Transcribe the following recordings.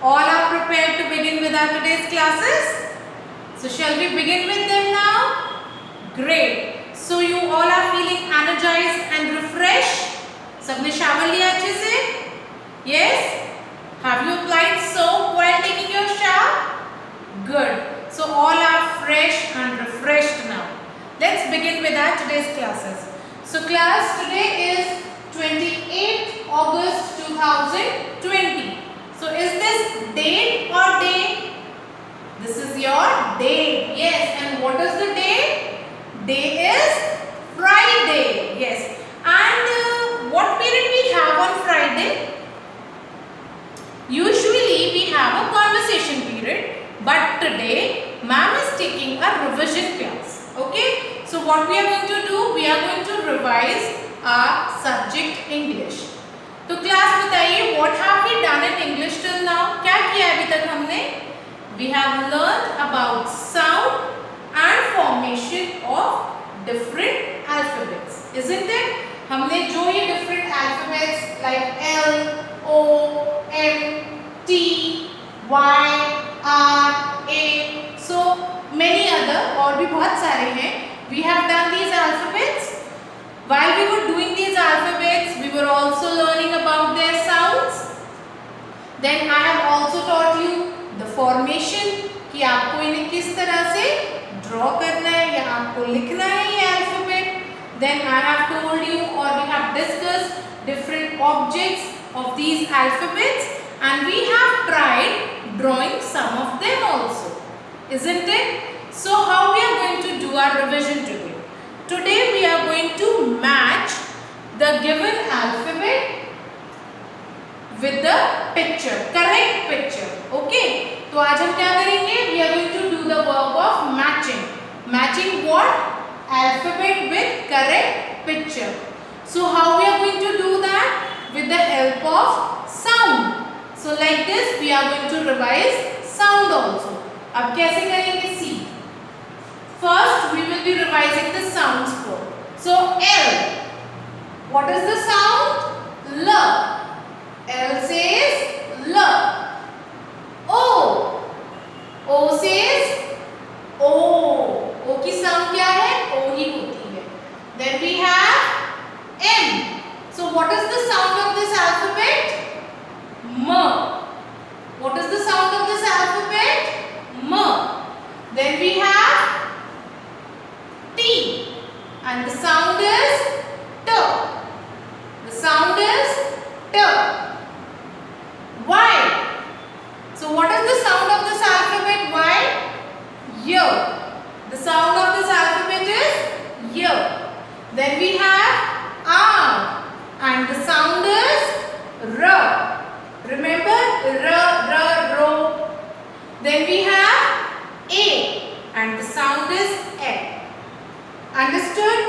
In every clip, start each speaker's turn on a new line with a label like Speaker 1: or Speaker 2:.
Speaker 1: All are prepared to begin with our today's classes? So shall we begin with them now? Great. So you all are feeling energized and refreshed? सबने shower लिया अच्छे से? Yes? Have you applied soap while taking your shower? Good. So all are fresh and refreshed now. Let's begin with our today's classes. So class, today is 28th August 2020. So is this date or day? This is your day. Yes. And what is the day? Day is Friday. Yes. And what period we have on Friday? Usually we have a conversation period. But today, ma'am is taking a revision class. Okay? So what we are going to do? We are going to revise our subject English. तो class बताइए, what have we done in English till now? क्या किया अभी तक हमने? We have learned about sound and formation of different alphabets, isn't it? हमने जो ये different alphabets like L, O, M, T, Y, R, A, so many other और भी बहुत सारे हैं. We have done these alphabets. While we were doing these alphabets, we were also learning about their sounds. Then I have also taught you the formation कि आपको इन्हें किस तरह से draw करना है या आपको लिखना है ये alphabet. Then I have told you or we have discussed different objects of these alphabets and we have tried drawing some of them also, isn't it? So how we are going to do our revision today? Today we are going to match the given alphabet with the picture, correct picture. Okay? तो आज हम क्या करेंगे? We are going to do the work of matching. Matching what? Alphabet with correct picture. So how we are going to do that? With the help of sound. So like this we are going to revise sound also. अब कैसे करेंगे? See. First we will be revising the sounds for. So L. What is the sound? L. L says L. O. O says O. O की sound क्या है? O ही होती है. Then we have M. So what is the sound of this alphabet? M. What is the sound of this alphabet? M. Then we have T. And the sound is T. The sound is T. Y. So what is the sound of this alphabet? Y? Y. The sound of this alphabet is Y. Then we have R. And the sound is R. Remember? R, ro. Then we have A. And the sound is A. Understood?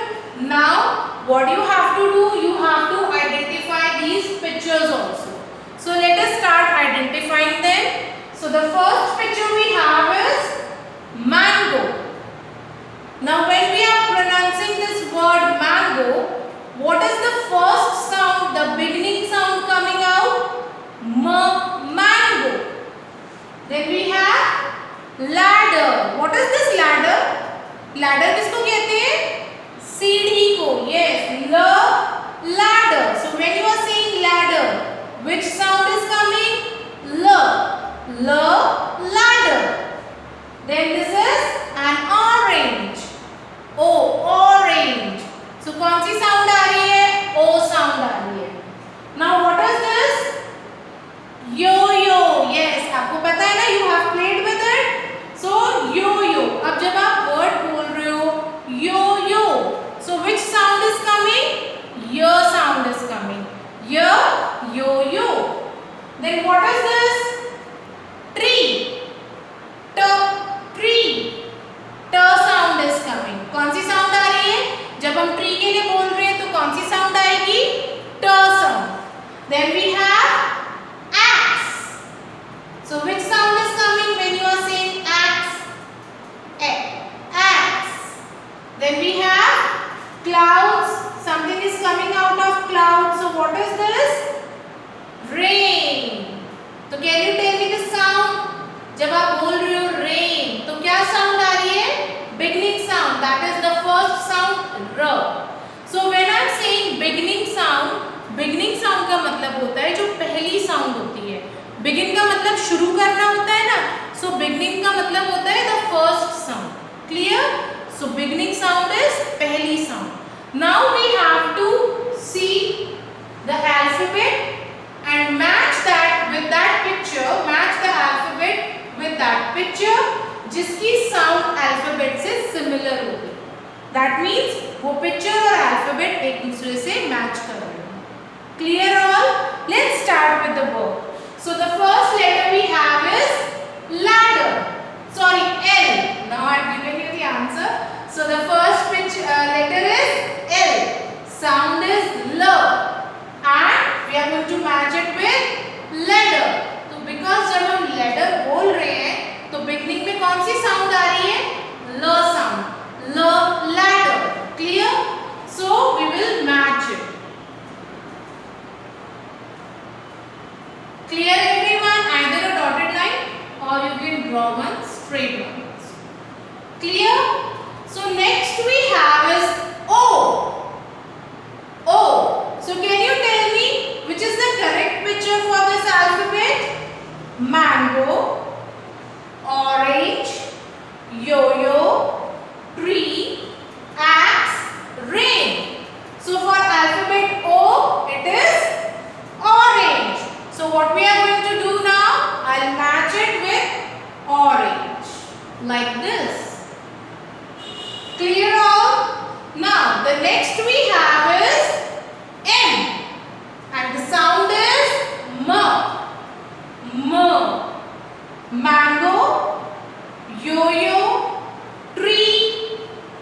Speaker 1: Now, what you have to do? You have to identify these pictures also. So, let us start identifying them. So, the first picture we have is mango. Now, when we are pronouncing this word mango, what is the first sound, the beginning sound coming out? Mango. Then we have ladder. What is this ladder? Ladder किसको कहते हैं? सीढ़ी को. Yes, ladder. So when you are saying ladder, which sound is coming? Ladder. Then this is an orange. Orange. So कौन सी sound आ रही है? O sound आ रही है. Now what is this? Yo-yo. Yes, आपको पता है ना? You have played with it. So yo-yo. अब जब आप word बोल रहे हो yo-yo, so which sound is coming? Yo sound is coming. Yo-yo. Then what is this? Tree. Tree. T sound is coming. कौन सी sound आ रही है? जब हम tree के लिए बोल रहे हैं तो कौन सी sound आएगी? T sound. Then we have axe. So which sound is coming when you are saying axe? Axe. Then we have clouds. Something is coming out of clouds. So what is this? Rain. So can you tell me the जब आप बोल रहे हो rain तो क्या sound आ रही है? Beginning sound, that is the first sound र. So when I am saying beginning sound का मतलब होता है जो पहली साउंड होती है. बिगिन का मतलब शुरू करना होता है ना, सो बिगनिंग का मतलब होता है the first sound. Clear? So beginning sound is पहली sound. Now we have to see the alphabet and match that with that picture, match the alphabet with that picture जिसकी sound alphabet से similar होगी. That means वो picture और alphabet एक दूसरे से match कर रहे हैं. Clear all? Let's start with the word. So the first letter we have is ladder. Sorry, L. Now I have given you the answer. So the first letter is L. Sound is L. And we are going to match it with ladder. तो because जब हम ladder बोल रहे हैं तो beginning में कौन सी sound आ रही है? ल sound. ल ladder. Clear? So we will match it. Clear everyone? Either a dotted line or you can draw one straight lines. Clear? So next we have is O. O. So can you tell me which is the correct picture for this alphabet? Mango, orange, yo-yo, tree, axe, rain. So for alphabet O, it is orange. So what we are going to do now? I'll match it with orange like this. Clear all? Now the next we have is M, and the sound is M. M. Mango, yo-yo, tree,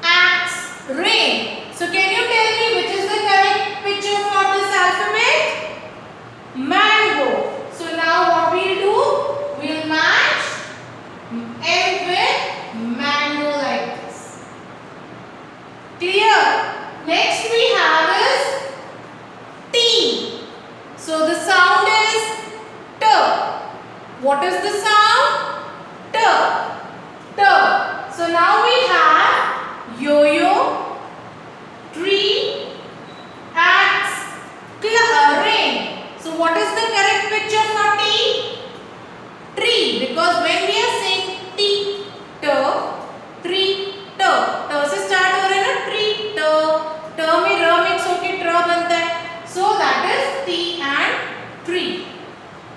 Speaker 1: axe, rain. So can you tell me which is the correct picture for this alphabet? Mango. So now what we'll do? We'll match M with mango like this. Clear? Next we have is T. So the sound is T. What is the sound? T. T. So now we have yo-yo, tree, axe, rain. So what is the correct picture for T? Tree. Because when we are saying T, T, tree, T. T से start हो रहा है ना tree, T. T में र mix होके ट्र बनता है. So that is T and tree.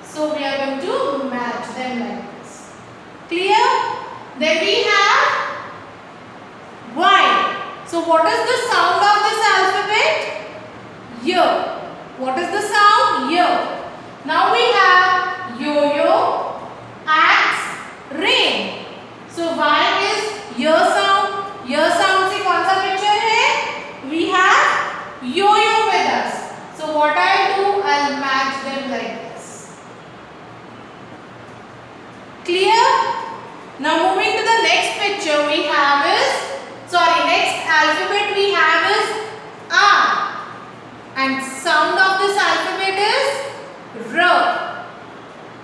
Speaker 1: So we are going to match them like this. Clear? Then we have Y. So what is the sound of this alphabet? Y. What is the sound? Y. Now we have yo-yo, axe, rain. So Y is Y sound. Y sound से कौन सा picture है? We have yo-yo with us. So what I do? I'll match them like this. Clear? Now moving to the next picture we have is, next alphabet we have is R. And sound of this alphabet is R.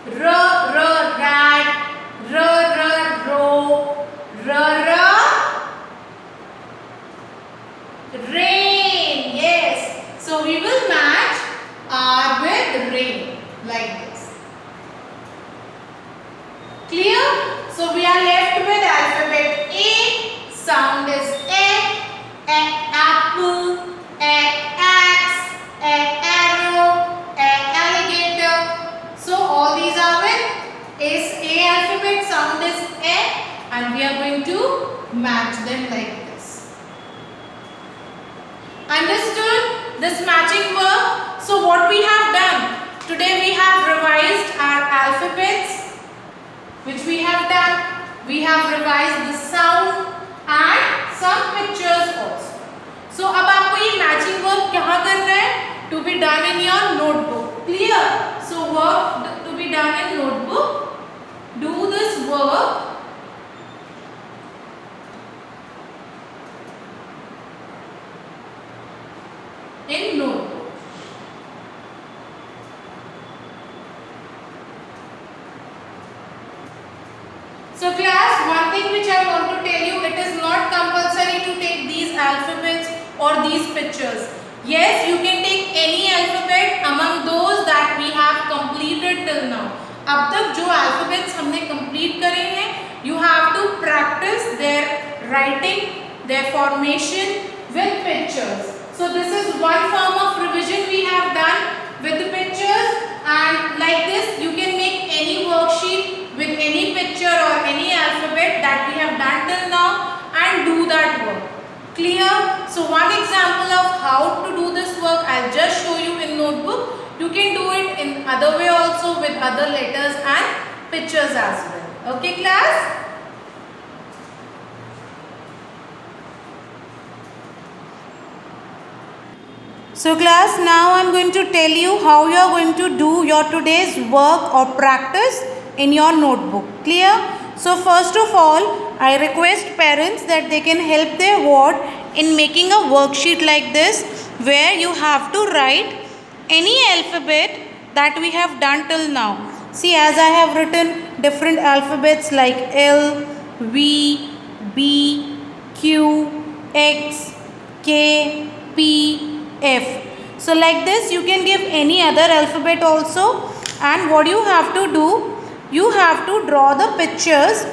Speaker 1: R, R, rat, R, R, row, R, R, rain. Yes. So we will match R with rain like this. Clear? So we are left with alphabet A. Sound is A, apple, A, axe, A, arrow, A, alligator. So all these are with A alphabet. Sound is A, and we are going to match them like this. Understood this matching work? So what we have done? Today we have revised our alphabets, which we have done. We have revised the sound and some pictures also. So अब आपको ये matching work कहाँ करना है? To be done in your notebook. Clear? So work to be done in notebook. Do this work. In notebook. these pictures? Yes, you can take any alphabet among those that we have completed till now. अब तक जो alphabets हमने complete करे हैं, you have to practice their writing, their formation with pictures. So this is one form of revision we have done with the pictures, and like this you can make any worksheet with any picture or any alphabet that we have done till now and do that work. Clear? So one example of how to do this work I'll just show you in notebook. You can do it in other way also with other letters and pictures as well. Okay class? So class, now I am going to tell you how you are going to do your today's work or practice in your notebook. Clear? So first of all, I request parents that they can help their ward in making a worksheet like this, where you have to write any alphabet that we have done till now. See, as I have written different alphabets like L, V, B, Q, X, K, P, F. So like this you can give any other alphabet also, and what you have to do, you have to draw the pictures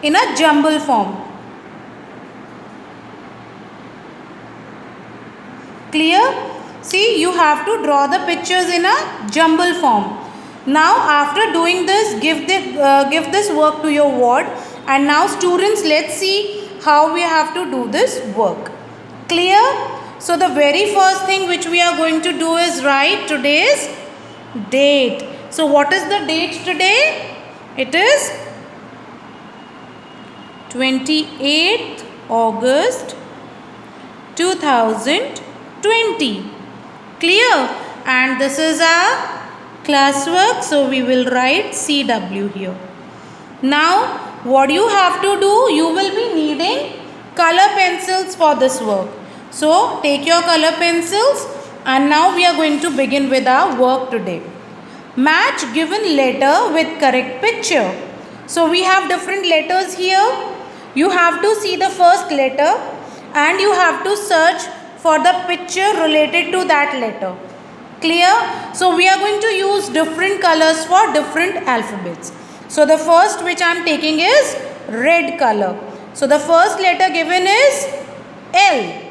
Speaker 1: in a jumble form. Clear? See, you have to draw the pictures in a jumble form. Now after doing this, give this work to your ward, and now students, let's see how we have to do this work. Clear? So the very first thing which we are going to do is write today's date. So what is the date today? It is 28th August 2020. Clear? And this is our classwork, so we will write CW here. Now what you have to do, you will be needing color pencils for this work. So take your color pencils, and now we are going to begin with our work today. Match given letter with correct picture. So we have different letters here. You have to see the first letter and you have to search for the picture related to that letter. Clear? So we are going to use different colors for different alphabets. So the first which I am taking is red color. So the first letter given is L.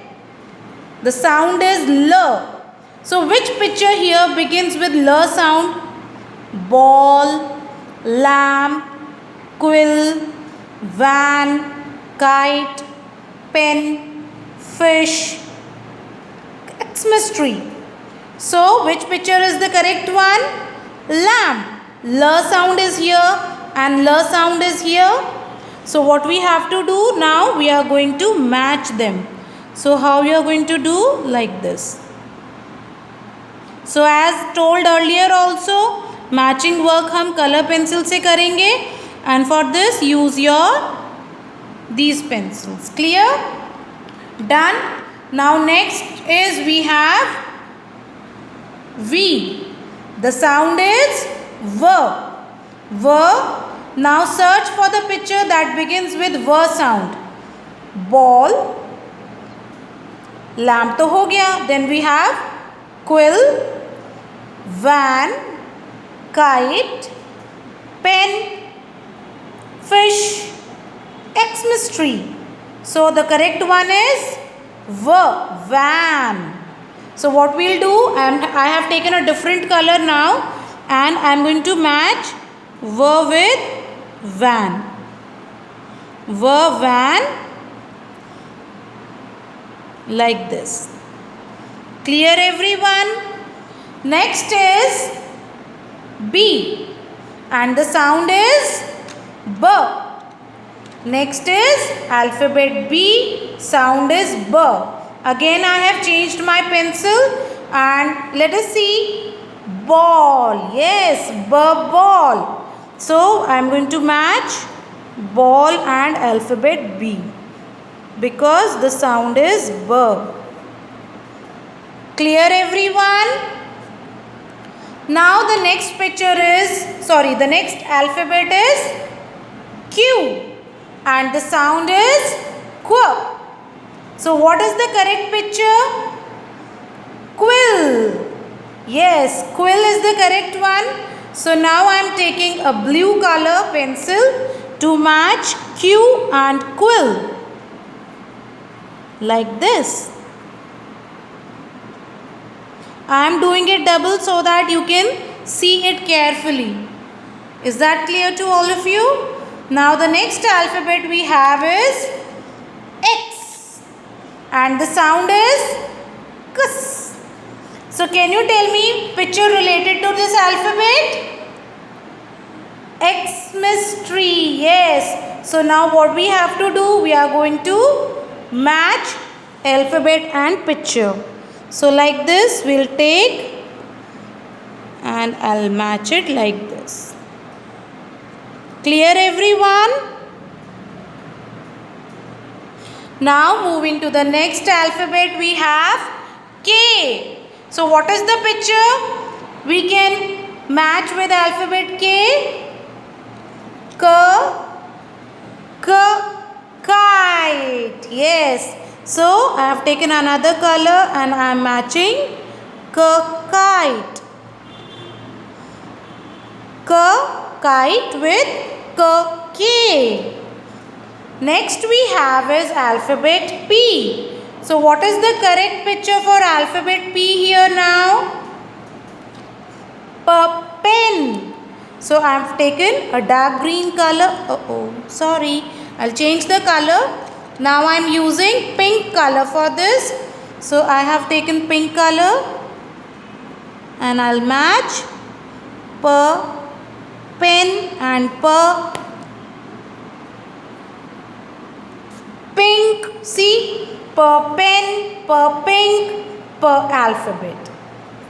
Speaker 1: The sound is L. So which picture here begins with L sound? Ball, lamp, quill, van, kite, pen, fish, Xmas tree. So which picture is the correct one? Lamp. L sound is here and L sound is here. So what we have to do now, we are going to match them. So how you are going to do? Like this. So as told earlier also, matching work हम color pencil से करेंगे, and for this use your these pencils. Clear? Done. Now next is we have V. The sound is V. V. Now search for the picture that begins with V sound. Ball. Lamp तो हो गया. Then we have quill, van, kite, pen, fish, Xmas tree. So the correct one is V, van. So what we'll do, I have taken a different color now, and I am going to match V with van. V, van, like this. Clear everyone? Next is B, and the sound is B. Next is alphabet B, sound is B. Again I have changed my pencil, and let us see. Ball. Yes, B, ball. So I am going to match ball and alphabet B, because the sound is B. Clear everyone? Now the next picture is, the next alphabet is Q, and the sound is Q. So what is the correct picture? Quill. Yes, quill is the correct one. So now I am taking a blue color pencil to match Q and quill. Like this. I am doing it double so that you can see it carefully. Is that clear to all of you? Now the next alphabet we have is X. And the sound is Kus. So can you tell me picture related to this alphabet? Xmas tree. Yes. So now what we have to do? We are going to match alphabet and picture. So like this we'll take and I'll match it like this. Clear everyone? Now moving to the next alphabet we have K. So what is the picture? We can match with alphabet K. Kite. Yes. So I have taken another color and I am matching kite. Kite with K. Next we have is alphabet P. So what is the correct picture for alphabet P here now? Pen. So I have taken a dark green color. Sorry. I'll change the color. Now I am using pink color for this. So I have taken pink color and I'll match pen and pink. See? Pen, pink, alphabet.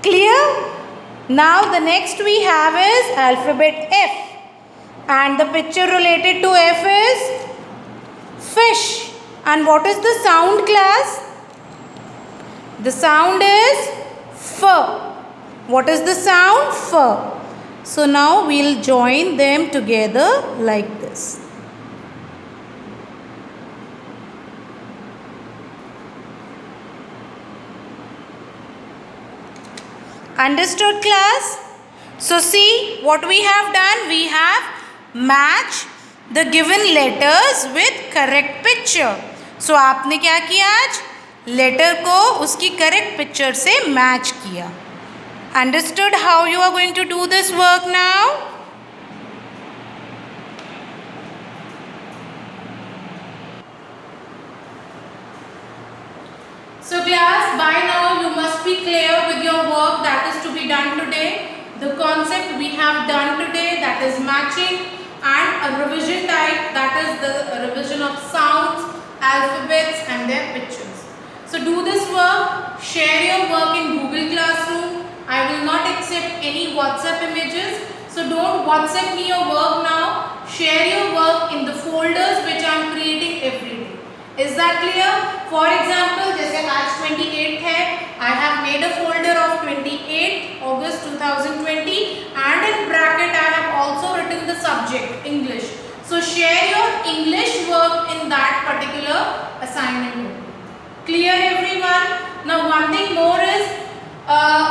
Speaker 1: Clear? Now the next we have is alphabet F. And the picture related to F is fish. And what is the sound, class? The sound is F. What is the sound? F. So now we'll join them together like this. Understood, class? So see what we have done. We have matched the given letters with correct picture. So आपने क्या किया आज? Letter को उसकी correct picture से match किया. Understood how you are going to do this work now? So class, by now you must be clear with your work that is to be done today. The concept we have done today, that is matching, and a revision type, that is the revision of sounds, alphabets and their pictures. So do this work, share your work in Google Classroom. I will not accept any WhatsApp images. So don't WhatsApp me your work now. Share your work in the folders which I am creating every day. Is that clear? For example, जैसे आज 28th है, I have made a folder of 28 August 2020 and in bracket I have also written the subject English. So share your English work in that particular assignment. Clear everyone? Now one thing more is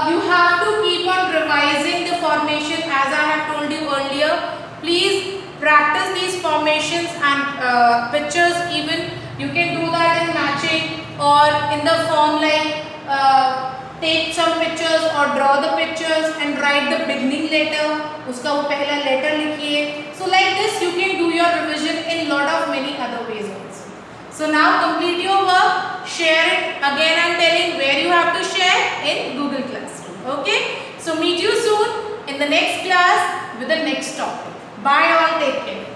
Speaker 1: you have to keep on revising the formation as I have told you earlier. Please practice these formations and pictures even. You can do that in matching or in the form like take some pictures or draw the pictures and write the beginning letter. उसका वो पहला letter लिखिए. So like this you can do your revision in lot of many other ways also. So now complete your work. Share it. Again I am telling where you have to share in Google Classroom. Okay. So meet you soon in the next class with the next topic. Bye all. Take care.